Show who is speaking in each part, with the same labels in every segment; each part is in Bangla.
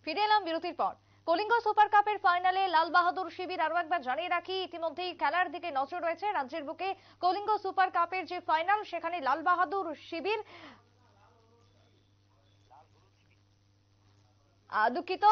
Speaker 1: ফিরে এলাম বিরতির পর। কলিঙ্গ সুপার কাপের ফাইনালে লাল বাহাদুর শিবির আরো একবার জানিয়ে রাখি, ইতিমধ্যেই খেলার দিকে নজর রয়েছে রাজ্যের বুকে। কলিঙ্গ সুপার কাপের যে ফাইনাল, সেখানে লাল বাহাদুর শিবির দুঃখিত,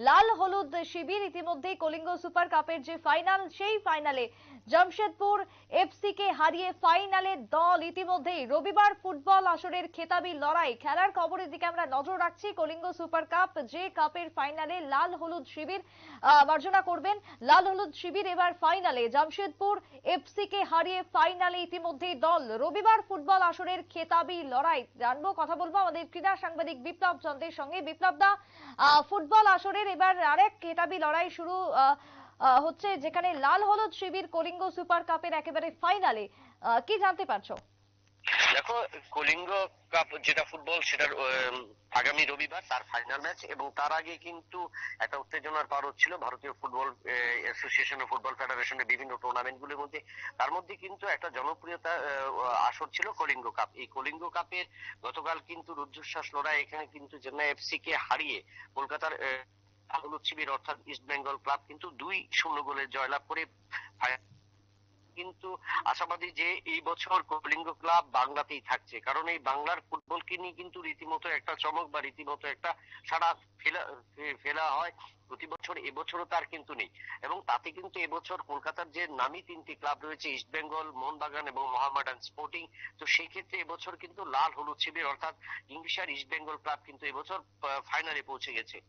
Speaker 1: লাল হলুদ শিবির ইতিমধ্যেই কলিঙ্গ সুপার কাপের যে ফাইনাল, সেই ফাইনালে জামশেদপুর এফসি কে হারিয়ে ফাইনালে দল ইতিমধ্যেই রবিবার ফুটবল আসরের খেতাবি লড়াই। খেলার খবরের দিকে আমরা নজর রাখছি। কলিঙ্গ সুপার কাপ, যে কাপের ফাইনালে লাল হলুদ শিবির মার্জনা করবেন, লাল হলুদ শিবির এবার ফাইনালে জামশেদপুর এফসি কে হারিয়ে ফাইনালে ইতিমধ্যেই দল। রবিবার ফুটবল আসরের খেতাবি লড়াই জানবো, কথা বলবো আমাদের ক্রীড়া সাংবাদিক বিপ্লব চন্দ্রের সঙ্গে। বিপ্লব দা, ফুটবল আসরের এবার আরেক খেতাবি লড়াই শুরু হচ্ছে, যেখানে লাল হলুদ শিবির কলিঙ্গ সুপার কাপের একেবারে ফাইনালে। কি জানতে পারছো?
Speaker 2: দেখো, কলিঙ্গ কাপ যেটা ফুটবল, সেটার আগামী রবিবার তার ফাইনাল ম্যাচ, এবং তার আগে কিন্তু একটা উত্তেজনার পার হচ্ছিল ভারতীয় ফুটবল অ্যাসোসিয়েশন ও ফুটবল ফেডারেশনের বিভিন্ন টুর্নামেন্ট গুলির মধ্যে। তার মধ্যে কিন্তু একটা জনপ্রিয়তা আসর ছিল কলিঙ্গ কাপ। এই কলিঙ্গ কাপের গতকাল কিন্তু রুদ্ধশ্বাস লড়াই। এখানে কিন্তু চেন্নাই এফসি কে হারিয়ে কলকাতার হলুদ শিবির অর্থাৎ ইস্ট বেঙ্গল ক্লাব কিন্তু 2-0 গোলে জয়লাভ করে কিন্তু আশাবাদী যে এই বছর কলিঙ্গ ক্লাব বাংলাতেই থাকছে, কারণ এই বাংলার ফুটবলকে নিয়ে কিন্তু রীতিমতো একটা চমক বা রীতিমতো একটা সাড়া ফেলা হয় প্রতি বছর। এবছরও তার কিন্তু নেই, এবং তাতে কিন্তু এবছর কলকাতার যে নামি 3টি ক্লাব রয়েছে, ইস্ট বেঙ্গল, মোহনবাগান এবং মোহামেডান স্পোর্টিং, তো সেই ক্ষেত্রে এবছর কিন্তু লাল হলুদ শিবির অর্থাৎ কিংফিশার ইস্ট বেঙ্গল ক্লাব কিন্তু এবছর ফাইনালে পৌঁছে গেছে।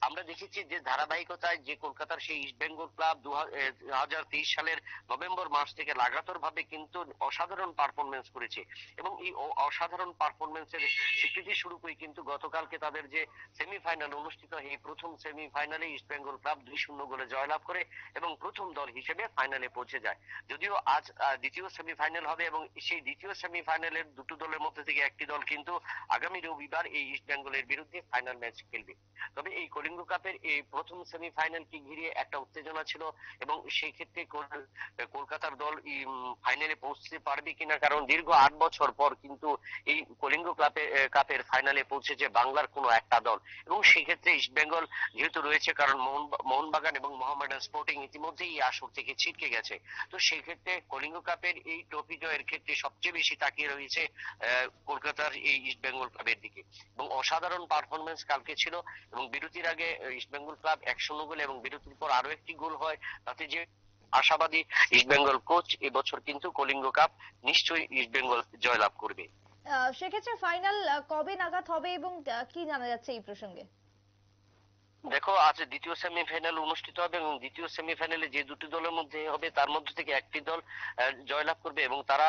Speaker 2: আমরা দেখেছি যে ধারাবাহিকতায় যে কলকাতার সেই ইস্ট বেঙ্গল ক্লাব 2023 সালের নভেম্বর মাস থেকে লাগাতার ভাবে কিন্তু অসাধারণ পারফরমেন্স করেছে, এবং এই অসাধারণ পারফরমেন্সের স্বীকৃতি স্বরূপই কিন্তু গতকালকে তাদের যে সেমিফাইনাল অনুষ্ঠিত হয়, এই প্রথম সেমিফাইনালে ইস্ট বেঙ্গল ক্লাব 2-0 গোলে জয়লাভ করে এবং প্রথম দল হিসেবে ফাইনালে পৌঁছে যায়। যদিও আজ দ্বিতীয় সেমিফাইনাল হবে, এবং সেই দ্বিতীয় সেমিফাইনালের দুটো দলের মধ্যে থেকে একটি দল কিন্তু আগামী রবিবার এই ইস্ট বেঙ্গলের বিরুদ্ধে ফাইনাল ম্যাচ খেলবে। তবে এই কলিঙ্গ কাপের এই প্রথম সেমিফাইনালকে ঘিরে একটা উত্তেজনা ছিল, এবং সেই ক্ষেত্রে কলকাতার দল ফাইনালে পৌঁছতে পারবে কিনা, কারণ দীর্ঘ 8 বছর পর কিন্তু এই কলিঙ্গ কাপের ফাইনালে পৌঁছেছে বাংলার কোনো একটা দল, এবং সেই ক্ষেত্রে ইস্ট বেঙ্গল যেহেতু রয়েছে, কারণ মোহনবাগান এবং মোহামেডান স্পোর্টিং ইতিমধ্যেই এই আসর থেকে ছিটকে গেছে। তো সেই ক্ষেত্রে কলিঙ্গ কাপের এই ট্রফি জয়ের ক্ষেত্রে সবচেয়ে বেশি তাকিয়ে রয়েছে কলকাতার এই ইস্ট বেঙ্গল ক্লাবের দিকে, এবং অসাধারণ পারফরমেন্স কালকে ছিল। এবং বিরতির আগে ইস্ট বেঙ্গল ক্লাব 1-0 গোলে, এবং বিরতির পর আরো একটি গোল হয়, তাতে যে আশাবাদী ইস্ট বেঙ্গল কোচ এবছর কিন্তু কলিঙ্গ কাপ নিশ্চয়ই ইস্ট বেঙ্গল জয়লাভ করবে।
Speaker 1: সেক্ষেত্রে ফাইনাল কবে নাগাদ হবে এবং কি জানা যাচ্ছে এই প্রসঙ্গে?
Speaker 2: দেখো, আজ দ্বিতীয় সেমিফাইনাল অনুষ্ঠিত হবে, এবং দ্বিতীয় সেমিফাইনালে যে দুটি দলের মধ্যে হবে তার মধ্যে থেকে একটি দল জয়লাভ করবে, এবং তারা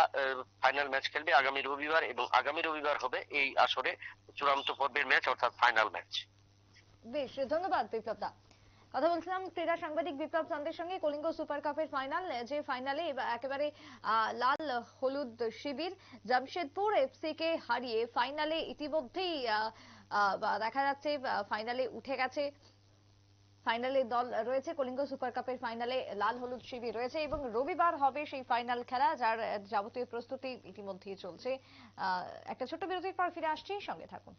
Speaker 2: ফাইনাল ম্যাচ খেলবে আগামী রবিবার, এবং আগামী রবিবার হবে এই আসরে চূড়ান্ত পর্বের ম্যাচ অর্থাৎ ফাইনাল ম্যাচ।
Speaker 1: বেশ, ধন্যবাদ বিপ্লব দা। কথা বলছিলাম ক্রীড়া সাংবাদিক বিপ্লব চন্দ্রের সঙ্গে। কলিঙ্গ সুপার কাপের ফাইনাল, যে ফাইনালে একেবারে লাল হলুদ শিবির জামশেদপুর এফসি কে হারিয়ে ফাইনালে ইতিমধ্যেই দেখা যাচ্ছে ফাইনালে উঠে গেছে। ফাইনালে দল রয়েছে, কলিঙ্গ সুপার কাপের ফাইনালে লাল হলুদ শিবির রয়েছে, এবং রবিবার হবে সেই ফাইনাল খেলা, যার যাবতীয় প্রস্তুতি ইতিমধ্যেই চলছে। একটা ছোট্ট বিরতির পর ফিরে আসছি, সঙ্গে থাকুন।